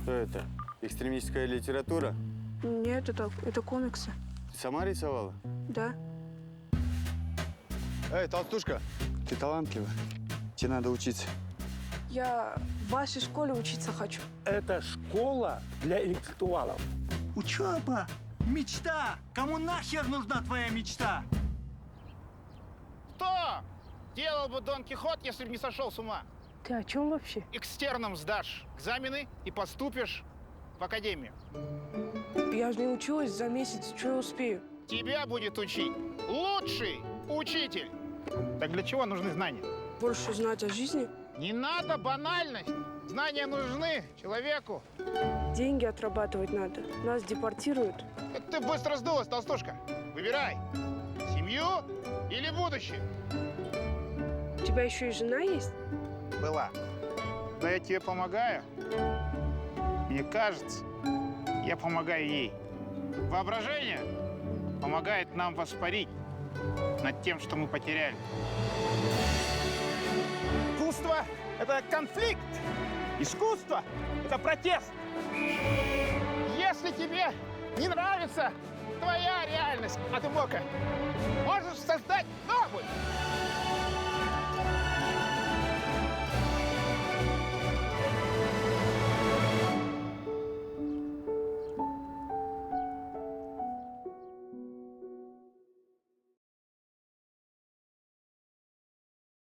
Что это? Экстремистская литература? Нет, это комиксы. Ты сама рисовала? Да. Эй, толстушка, ты талантлива. Тебе надо учиться. Я в вашей школе учиться хочу. Это школа для интеллектуалов. Учеба! Мечта! Кому нахер нужна твоя мечта? Что делал бы Дон Кихот, если бы не сошел с ума? Ты о чем вообще? Экстерном сдашь экзамены и поступишь в академию. Я же не училась за месяц, что я успею? Тебя будет учить лучший учитель. Так для чего нужны знания? Больше знать о жизни? Не надо банальность. Знания нужны человеку. Деньги отрабатывать надо. Нас депортируют. Это ты быстро сдулась, толстушка. Выбирай. Семью или будущее? У тебя еще и жена есть? Была. Да я тебе помогаю. Мне кажется, я помогаю ей. Воображение помогает нам воспарить над тем, что мы потеряли. Искусство – это конфликт. Искусство – это протест. Если тебе не нравится твоя реальность, а ты можешь создать новую.